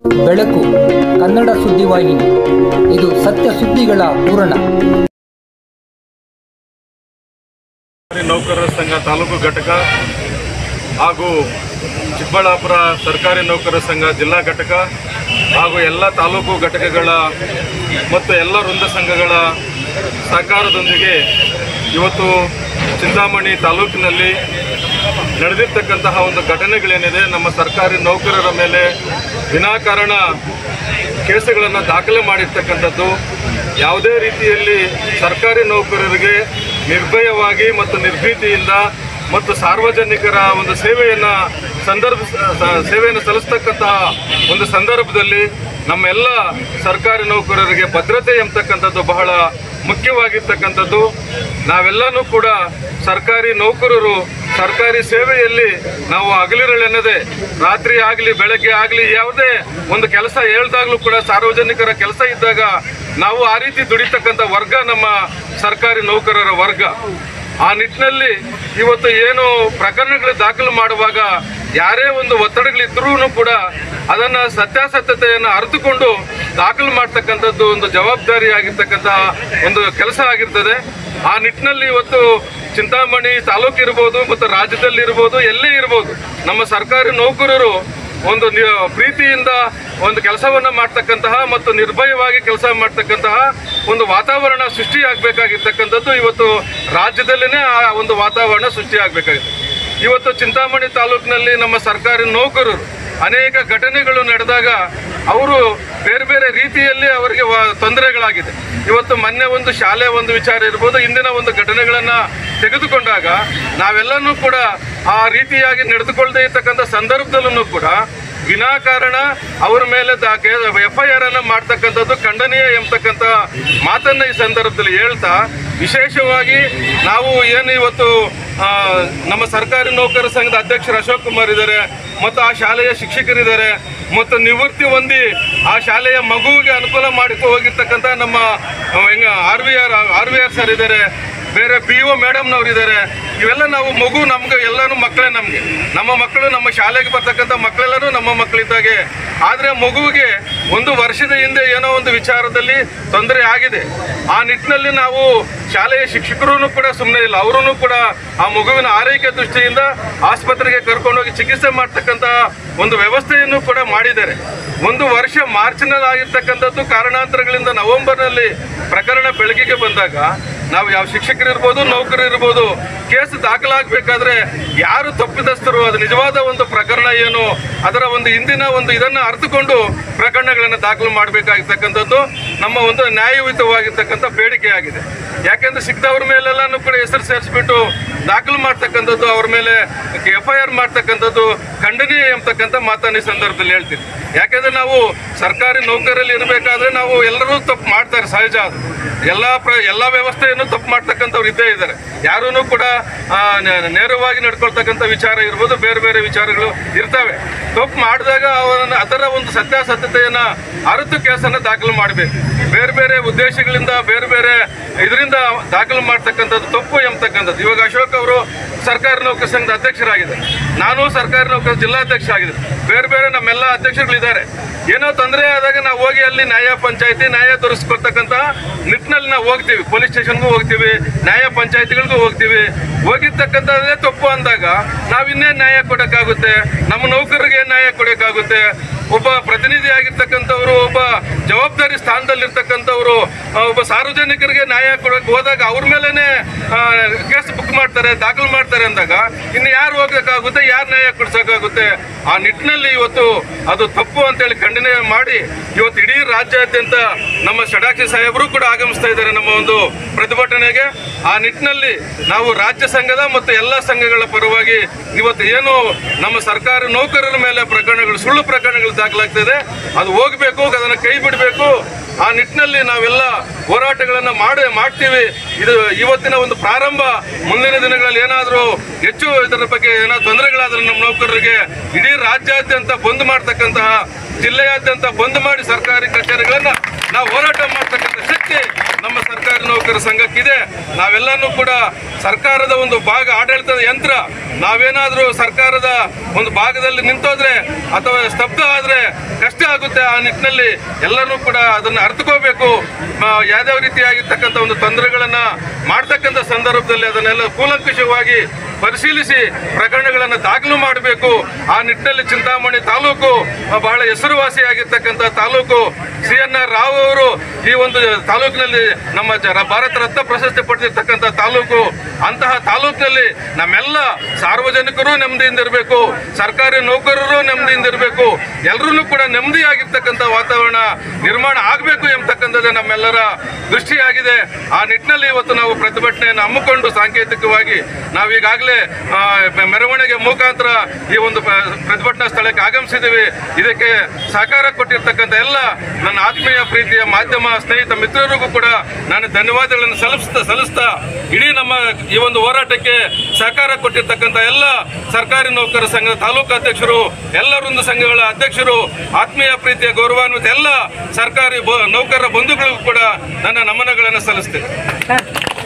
ಬೆಳಕು ಕನ್ನಡ ಸುದ್ದಿವಾಹಿನಿ, ಇದು ಸತ್ಯ ಸುದ್ದಿಗಳ ಪೂರಣ. ನೌಕರರ ಸಂಘ ತಾಲೂಕು ಘಟಕ ಹಾಗೂ ಚಿಕ್ಕಬಳ್ಳಾಪುರ ಸರ್ಕಾರಿ ನೌಕರರ ಸಂಘ ಜಿಲ್ಲಾ ಘಟಕ ಹಾಗೂ ಎಲ್ಲ ತಾಲೂಕು ಘಟಕಗಳ ಮತ್ತು ಎಲ್ಲ ವೃಂದ ಸಂಘಗಳ ಸಹಕಾರದೊಂದಿಗೆ ಇವತ್ತು ಚಿಂತಾಮಣಿ ತಾಲೂಕಿನಲ್ಲಿ ನಡೆದಿರ್ತಕ್ಕಂತಹ ಒಂದು ಘಟನೆಗಳೇನಿದೆ, ನಮ್ಮ ಸರ್ಕಾರಿ ನೌಕರರ ಮೇಲೆ ವಿನಾಕಾರಣ ಕೇಸುಗಳನ್ನು ದಾಖಲೆ ಮಾಡಿರ್ತಕ್ಕಂಥದ್ದು, ಯಾವುದೇ ರೀತಿಯಲ್ಲಿ ಸರ್ಕಾರಿ ನೌಕರರಿಗೆ ನಿರ್ಭಯವಾಗಿ ಮತ್ತು ನಿರ್ಭೀತಿಯಿಂದ ಮತ್ತು ಸಾರ್ವಜನಿಕರ ಒಂದು ಸೇವೆಯನ್ನು ಸಲ್ಲಿಸ್ತಕ್ಕಂತಹ ಒಂದು ಸಂದರ್ಭದಲ್ಲಿ ನಮ್ಮೆಲ್ಲ ಸರ್ಕಾರಿ ನೌಕರರಿಗೆ ಭದ್ರತೆ ಎಂಬತಕ್ಕಂಥದ್ದು ಬಹಳ ಮುಖ್ಯವಾಗಿರ್ತಕ್ಕಂಥದ್ದು. ನಾವೆಲ್ಲನೂ ಕೂಡ ಸರ್ಕಾರಿ ನೌಕರರು ಸರ್ಕಾರಿ ಸೇವೆಯಲ್ಲಿ ನಾವು ಹಗಲಿರುಳೆನ್ನದೆ ರಾತ್ರಿ ಆಗಲಿ ಬೆಳಗ್ಗೆ ಆಗಲಿ ಯಾವುದೇ ಒಂದು ಕೆಲಸ ಹೇಳ್ದಾಗಲೂ ಕೂಡ ಸಾರ್ವಜನಿಕರ ಕೆಲಸ ಇದ್ದಾಗ ನಾವು ಆ ರೀತಿ ದುಡಿತಕ್ಕಂಥ ವರ್ಗ ನಮ್ಮ ಸರ್ಕಾರಿ ನೌಕರರ ವರ್ಗ. ಆ ನಿಟ್ಟಿನಲ್ಲಿ ಇವತ್ತು ಏನು ಪ್ರಕರಣಗಳು ದಾಖಲು ಮಾಡುವಾಗ ಯಾರೇ ಒಂದು ಒತ್ತಡಗಳಿದ್ರೂ ಕೂಡ ಅದನ್ನು ಸತ್ಯಾಸತ್ಯತೆಯನ್ನು ಅರಿತುಕೊಂಡು ದಾಖಲು ಮಾಡ್ತಕ್ಕಂಥದ್ದು ಒಂದು ಜವಾಬ್ದಾರಿಯಾಗಿರ್ತಕ್ಕಂತಹ ಒಂದು ಕೆಲಸ ಆಗಿರ್ತದೆ. ಆ ನಿಟ್ಟಿನಲ್ಲಿ ಇವತ್ತು ಚಿಂತಾಮಣಿ ತಾಲೂಕು ಇರ್ಬೋದು ಮತ್ತು ರಾಜ್ಯದಲ್ಲಿರ್ಬೋದು, ಎಲ್ಲೇ ಇರ್ಬೋದು, ನಮ್ಮ ಸರ್ಕಾರಿ ನೌಕರರು ಒಂದು ಪ್ರೀತಿಯಿಂದ ಒಂದು ಕೆಲಸವನ್ನು ಮಾಡ್ತಕ್ಕಂತಹ ಮತ್ತು ನಿರ್ಭಯವಾಗಿ ಕೆಲಸ ಮಾಡ್ತಕ್ಕಂತಹ ಒಂದು ವಾತಾವರಣ ಸೃಷ್ಟಿಯಾಗಬೇಕಾಗಿರ್ತಕ್ಕಂಥದ್ದು ಇವತ್ತು ರಾಜ್ಯದಲ್ಲೇ ಆ ಒಂದು ವಾತಾವರಣ ಸೃಷ್ಟಿಯಾಗಬೇಕಾಗಿದೆ. ಇವತ್ತು ಚಿಂತಾಮಣಿ ತಾಲೂಕಿನಲ್ಲಿ ನಮ್ಮ ಸರ್ಕಾರಿ ನೌಕರರು ಅನೇಕ ಘಟನೆಗಳು ನಡೆದಾಗ ಅವರು ಬೇರೆ ಬೇರೆ ರೀತಿಯಲ್ಲಿ ಅವರಿಗೆ ತೊಂದರೆಗಳಾಗಿದೆ. ಇವತ್ತು ಮೊನ್ನೆ ಒಂದು ಶಾಲೆ ಒಂದು ವಿಚಾರ ಇರ್ಬೋದು, ಇಂದಿನ ಒಂದು ಘಟನೆಗಳನ್ನು ತೆಗೆದುಕೊಂಡಾಗ ನಾವೆಲ್ಲನೂ ಕೂಡ ಆ ರೀತಿಯಾಗಿ ನಡೆದುಕೊಳ್ಳದೇ ಇರ್ತಕ್ಕಂಥ ಸಂದರ್ಭದಲ್ಲೂ ಕೂಡ ವಿನಾಕಾರಣ ಅವರ ಮೇಲೆ FIR ಅನ್ನು ಮಾಡ್ತಕ್ಕಂಥದ್ದು ಖಂಡನೀಯ ಎಂಬತಕ್ಕಂಥ ಮಾತನ್ನು ಈ ಸಂದರ್ಭದಲ್ಲಿ ಹೇಳ್ತಾ, ವಿಶೇಷವಾಗಿ ನಾವು ಏನು ಇವತ್ತು ನಮ್ಮ ಸರ್ಕಾರಿ ನೌಕರರ ಸಂಘದ ಅಧ್ಯಕ್ಷರು ಅಶೋಕ್ ಕುಮಾರ್ ಇದ್ದಾರೆ ಮತ್ತು ಆ ಶಾಲೆಯ ಶಿಕ್ಷಕರಿದ್ದಾರೆ ಮತ್ತು ನಿವೃತ್ತಿ ಹೊಂದಿ ಆ ಶಾಲೆಯ ಮಗುವಿಗೆ ಅನುಕೂಲ ಮಾಡಿಕೊ ಹೋಗಿರ್ತಕ್ಕಂಥ ನಮ್ಮ ಆರ್ ವಿ ಆರ್ ಸರ್ ಇದ್ದಾರೆ, ಬೇರೆ PO ಮೇಡಮ್ನವ್ರು ಇದ್ದಾರೆ. ಇವೆಲ್ಲ ನಾವು ಮಗು ನಮ್ಗೆ ಎಲ್ಲರೂ ಮಕ್ಕಳೇ, ನಮ್ಮ ಮಕ್ಕಳು ನಮ್ಮ ಶಾಲೆಗೆ ಬರ್ತಕ್ಕಂಥ ಮಕ್ಕಳೆಲ್ಲರೂ ನಮ್ಮ ಮಕ್ಕಳಿದ್ದಾಗೆ. ಆದರೆ ಮಗುವಿಗೆ ಒಂದು ವರ್ಷದ ಹಿಂದೆ ಏನೋ ಒಂದು ವಿಚಾರದಲ್ಲಿ ತೊಂದರೆ ಆಗಿದೆ. ಆ ನಿಟ್ಟಿನಲ್ಲಿ ನಾವು ಶಾಲೆಯ ಶಿಕ್ಷಕರೂ ಕೂಡ ಸುಮ್ಮನೆ ಇಲ್ಲ, ಅವರೂ ಕೂಡ ಆ ಮಗುವಿನ ಆರೈಕೆ ದೃಷ್ಟಿಯಿಂದ ಆಸ್ಪತ್ರೆಗೆ ಕರ್ಕೊಂಡೋಗಿ ಚಿಕಿತ್ಸೆ ಮಾಡ್ತಕ್ಕಂಥ ಒಂದು ವ್ಯವಸ್ಥೆಯನ್ನು ಕೂಡ ಮಾಡಿದ್ದಾರೆ. ಒಂದು ವರ್ಷ ಮಾರ್ಚ್ನಲ್ಲಿ ಆಗಿರ್ತಕ್ಕಂಥದ್ದು ಕಾರಣಾಂತರಗಳಿಂದ ನವೆಂಬರ್ನಲ್ಲಿ ಪ್ರಕರಣ ಬೆಳಕಿಗೆ ಬಂದಾಗ ನಾವು ಯಾವ ಶಿಕ್ಷಕರಿರ್ಬೋದು ನೌಕರರಿರ್ಬೋದು ಕೇಸ್ ದಾಖಲಾಗಬೇಕಾದ್ರೆ ಯಾರು ತಪ್ಪಿತಸ್ಥರು, ಅದು ನಿಜವಾದ ಒಂದು ಪ್ರಕರಣ ಏನು, ಅದರ ಒಂದು ಹಿಂದಿನ ಒಂದು ಇದನ್ನು ಅರಿತುಕೊಂಡು ಪ್ರಕರಣಗಳನ್ನು ದಾಖಲು ಮಾಡಬೇಕಾಗಿರ್ತಕ್ಕಂಥದ್ದು ನಮ್ಮ ಒಂದು ನ್ಯಾಯಯುತವಾಗಿರ್ತಕ್ಕಂಥ ಬೇಡಿಕೆ ಆಗಿದೆ. ಯಾಕೆಂದರೆ ಸಿಕ್ತವ್ರ ಮೇಲೆಲ್ಲನೂ ಕೂಡ ಹೆಸರು ಸೇರಿಸ್ಬಿಟ್ಟು ದಾಖಲು ಮಾಡ್ತಕ್ಕಂಥದ್ದು, ಅವ್ರ ಮೇಲೆ FIR ಮಾಡ್ತಕ್ಕಂಥದ್ದು ಖಂಡನೀಯ ಎಂಬತಕ್ಕಂಥ ಮಾತನ್ನು ಈ ಸಂದರ್ಭದಲ್ಲಿ ಹೇಳ್ತೀನಿ. ಯಾಕೆಂದರೆ ನಾವು ಸರ್ಕಾರಿ ನೌಕರಲ್ಲಿ ಇರಬೇಕಾದ್ರೆ ನಾವು ಎಲ್ಲರೂ ತಪ್ಪು ಮಾಡ್ತಾರೆ, ಸಹಜ. ಅದು ಎಲ್ಲ ವ್ಯವಸ್ಥೆಯನ್ನು ತಪ್ಪು ಮಾಡ್ತಕ್ಕಂಥವ್ರು ಇದ್ದೇ ಇದ್ದಾರೆ. ಯಾರೂ ಕೂಡ ನೇರವಾಗಿ ನಡ್ಕೊಳ್ತಕ್ಕಂಥ ವಿಚಾರ ಇರ್ಬೋದು, ಬೇರೆ ಬೇರೆ ವಿಚಾರಗಳು ಇರ್ತವೆ. ತಪ್ಪು ಮಾಡಿದಾಗ ಅದರ ಒಂದು ಸತ್ಯಾಸತ್ಯತೆಯನ್ನು ಅರಿತು ಕೇಸನ್ನು ದಾಖಲು ಮಾಡಬೇಕು. ಬೇರೆ ಬೇರೆ ಉದ್ದೇಶಗಳಿಂದ ಬೇರೆ ಬೇರೆ ಇದರಿಂದ ದಾಖಲು ಮಾಡ್ತಕ್ಕಂಥದ್ದು ತಪ್ಪು ಎಂಬತಕ್ಕಂಥದ್ದು. ಇವಾಗ ಅಶೋಕ್ ಅವರು ಸರ್ಕಾರಿ ನೌಕರ ಸಂಘದ ಅಧ್ಯಕ್ಷರಾಗಿದ್ದಾರೆ, ನಾನು ಸರ್ಕಾರಿ ನೌಕರ ಜಿಲ್ಲಾಧ್ಯಕ್ಷ ಆಗಿದ್ದೆ, ಬೇರೆ ಬೇರೆ ನಮ್ಮೆಲ್ಲ ಅಧ್ಯಕ್ಷರುಗಳಿದ್ದಾರೆ. ಏನೋ ತೊಂದರೆ ಆದಾಗ ನಾವು ಹೋಗಿ ಅಲ್ಲಿ ನ್ಯಾಯ ಪಂಚಾಯತಿ ನ್ಯಾಯ ತೋರಿಸ್ಕೊಳ್ತಕ್ಕಂಥ ನಿಟ್ಟಿನಲ್ಲಿ ನಾವು ಹೋಗ್ತೀವಿ, ಪೊಲೀಸ್ ಸ್ಟೇಷನ್ಗೂ ಹೋಗ್ತೀವಿ, ನ್ಯಾಯ ಪಂಚಾಯತಿಗಳಿಗೂ ಹೋಗ್ತೀವಿ. ಹೋಗಿರ್ತಕ್ಕಂಥದ್ದೇ ತಪ್ಪು ಅಂದಾಗ ನಾವಿನ್ನೇನು ನ್ಯಾಯ ಕೊಡೋಕ್ಕಾಗುತ್ತೆ? ನಮ್ಮ ನೌಕರರಿಗೆ ನ್ಯಾಯ ಕೊಡೋಕ್ಕಾಗುತ್ತೆ? ಒಬ್ಬ ಪ್ರತಿನಿಧಿ ಆಗಿರ್ತಕ್ಕಂಥವ್ರು, ಒಬ್ಬ ಜವಾಬ್ದಾರಿ ಸ್ಥಾನದಲ್ಲಿರ್ತಕ್ಕಂಥವ್ರು ಒಬ್ಬ ಸಾರ್ವಜನಿಕರಿಗೆ ನ್ಯಾಯ ಕೊಡೋಕೆ ಹೋದಾಗ ಅವ್ರ ಮೇಲೇ ಕೇಸ್ ಬುಕ್ ಮಾಡ್ತಾರೆ, ದಾಖಲು ಮಾಡ್ತಾರೆ ಅಂದಾಗ ಇನ್ನು ಯಾರು ಹೋಗೋಕ್ಕಾಗುತ್ತೆ, ಯಾರು ನ್ಯಾಯ ಕೊಡ್ಸೋಕ್ಕಾಗುತ್ತೆ? ಆ ನಿಟ್ಟಿನಲ್ಲಿ ಇವತ್ತು ಅದು ತಪ್ಪು ಅಂತೇಳಿ ಖಂಡನೆ ಮಾಡಿ ಇವತ್ತು ಇಡೀ ರಾಜ್ಯಾದ್ಯಂತ ನಮ್ಮ ಷಡಾಕ್ಷಿ ಸಾಹೇಬರು ಕೂಡ ಆಗಮಿಸ್ತಾ ಇದ್ದಾರೆ ನಮ್ಮ ಒಂದು ಪ್ರತಿಭಟನೆಗೆ. ಆ ನಿಟ್ಟಿನಲ್ಲಿ ನಾವು ರಾಜ್ಯ ಸಂಘದ ಮತ್ತು ಎಲ್ಲ ಸಂಘಗಳ ಪರವಾಗಿ ಇವತ್ತು ಏನು ನಮ್ಮ ಸರ್ಕಾರಿ ನೌಕರರ ಮೇಲೆ ಪ್ರಕರಣಗಳು, ಸುಳ್ಳು ಪ್ರಕರಣಗಳು ದಾಖಲಾಗ್ತದೆ, ಅದು ಹೋಗಬೇಕು, ಅದನ್ನು ಕೈ ಬಿಡಬೇಕು. ಆ ನಿಟ್ಟಿನಲ್ಲಿ ನಾವೆಲ್ಲ ಹೋರಾಟಗಳನ್ನು ಮಾಡ್ತೀವಿ. ಇದು ಇವತ್ತಿನ ಒಂದು ಪ್ರಾರಂಭ. ಮುಂದಿನ ದಿನಗಳಲ್ಲಿ ಏನಾದರೂ ಹೆಚ್ಚು ಇದರ ಬಗ್ಗೆ ಏನಾದರೂ ತೊಂದರೆಗಳಾದರೆ ನಮ್ಮ ನೌಕರರಿಗೆ ಇಡೀ ರಾಜ್ಯಾದ್ಯಂತ ಬಂದ್ ಮಾಡ್ತಕ್ಕಂತಹ, ಜಿಲ್ಲೆಯಾದ್ಯಂತ ಬಂದ್ ಮಾಡಿ ಸರ್ಕಾರಿ ಕಚೇರಿಗಳನ್ನು ನಾವು ಹೋರಾಟ ಮಾಡ್ತಕ್ಕಂಥ ಮಾಡ್ತಕ್ಕಂಥ ಶಕ್ತಿ ನಮ್ಮ ಸರ್ಕಾರಿ ನೌಕರರ ಸಂಘಕ್ಕಿದೆ. ನಾವೆಲ್ಲನೂ ಕೂಡ ಸರ್ಕಾರದ ಒಂದು ಭಾಗ, ಆಡಳಿತದ ಯಂತ್ರ. ನಾವೇನಾದರೂ ಸರ್ಕಾರದ ಒಂದು ಭಾಗದಲ್ಲಿ ನಿಂತೋದ್ರೆ ಅಥವಾ ಸ್ತಬ್ಧ ಆದರೆ ಕಷ್ಟ ಆಗುತ್ತೆ. ಆ ನಿಟ್ಟಿನಲ್ಲಿ ಎಲ್ಲರೂ ಕೂಡ ಅದನ್ನು ಅರ್ಥಕೋಬೇಕು. ಯಾವುದೇ ರೀತಿಯಾಗಿರ್ತಕ್ಕಂಥ ಒಂದು ತೊಂದರೆಗಳನ್ನು ಮಾಡ್ತಕ್ಕಂಥ ಸಂದರ್ಭದಲ್ಲಿ ಅದನ್ನೆಲ್ಲ ಕೂಲಂಕಷವಾಗಿ ಪರಿಶೀಲಿಸಿ ಪ್ರಕರಣಗಳನ್ನು ದಾಖಲು ಮಾಡಬೇಕು. ಆ ನಿಟ್ಟಿನಲ್ಲಿ ಚಿಂತಾಮಣಿ ತಾಲೂಕು ಬಹಳ ಹೆಸರುವಾಸಿಯಾಗಿರ್ತಕ್ಕಂಥ ತಾಲೂಕು. CNR ರಾವ್ ಅವರು ಈ ಒಂದು ತಾಲೂಕಿನಲ್ಲಿ ನಮ್ಮ ಭಾರತ ರತ್ನ ಪ್ರಶಸ್ತಿ ಪಡೆದಿರ್ತಕ್ಕಂಥ ತಾಲೂಕು. ಅಂತಹ ತಾಲೂಕಿನಲ್ಲಿ ನಮ್ಮೆಲ್ಲ ಸಾರ್ವಜನಿಕರು ನೆಮ್ಮದಿಯಿಂದ ಇರಬೇಕು, ಸರ್ಕಾರಿ ನೌಕರರು ನೆಮ್ಮದಿಯಿಂದ ಇರಬೇಕು, ಎಲ್ಲರೂ ಕೂಡ ನೆಮ್ಮದಿಯಾಗಿರ್ತಕ್ಕಂಥ ವಾತಾವರಣ ನಿರ್ಮಾಣ ಆಗಬೇಕು ಎಂಬತಕ್ಕಂಥದ್ದು ನಮ್ಮೆಲ್ಲರ ದೃಷ್ಟಿಯಾಗಿದೆ. ಆ ನಿಟ್ಟಿನಲ್ಲಿ ಇವತ್ತು ನಾವು ಪ್ರತಿಭಟನೆಯನ್ನು ಹಮ್ಮಿಕೊಂಡು ಸಾಂಕೇತಿಕವಾಗಿ ನಾವೀಗಾಗಲೇ ಮೆರವಣಿಗೆ ಮುಖಾಂತರ ಈ ಒಂದು ಪ್ರತಿಭಟನಾ ಸ್ಥಳಕ್ಕೆ ಆಗಮಿಸಿದ್ದೀವಿ. ಇದಕ್ಕೆ ಸಹಕಾರ ಕೊಟ್ಟಿರ್ತಕ್ಕಂಥ ಎಲ್ಲ ನನ್ನ ಆತ್ಮೀಯ ಪ್ರೀತಿಯ ಮಾಧ್ಯಮ ಸ್ನೇಹಿತ ಮಿತ್ರರಿಗೂ ಕೂಡ ನಾನು ಧನ್ಯವಾದಗಳನ್ನು ಸಲ್ಲಿಸ್ತಾ ಇಡೀ ನಮ್ಮ ಈ ಒಂದು ಹೋರಾಟಕ್ಕೆ ಸಹಕಾರ ಕೊಟ್ಟಿರ್ತಕ್ಕಂಥ ಎಲ್ಲ ಸರ್ಕಾರಿ ನೌಕರರ ಸಂಘದ ತಾಲೂಕು ಅಧ್ಯಕ್ಷರು, ಎಲ್ಲ ವೃಂದ ಸಂಘಗಳ ಅಧ್ಯಕ್ಷರು, ಆತ್ಮೀಯ ಪ್ರೀತಿಯ ಗೌರವಾನ್ವಿತ ಎಲ್ಲ ಸರ್ಕಾರಿ ನೌಕರರ ಬಂಧುಗಳಿಗೂ ಕೂಡ ನನ್ನ ನಮನಗಳನ್ನು ಸಲ್ಲಿಸ್ತೇನೆ.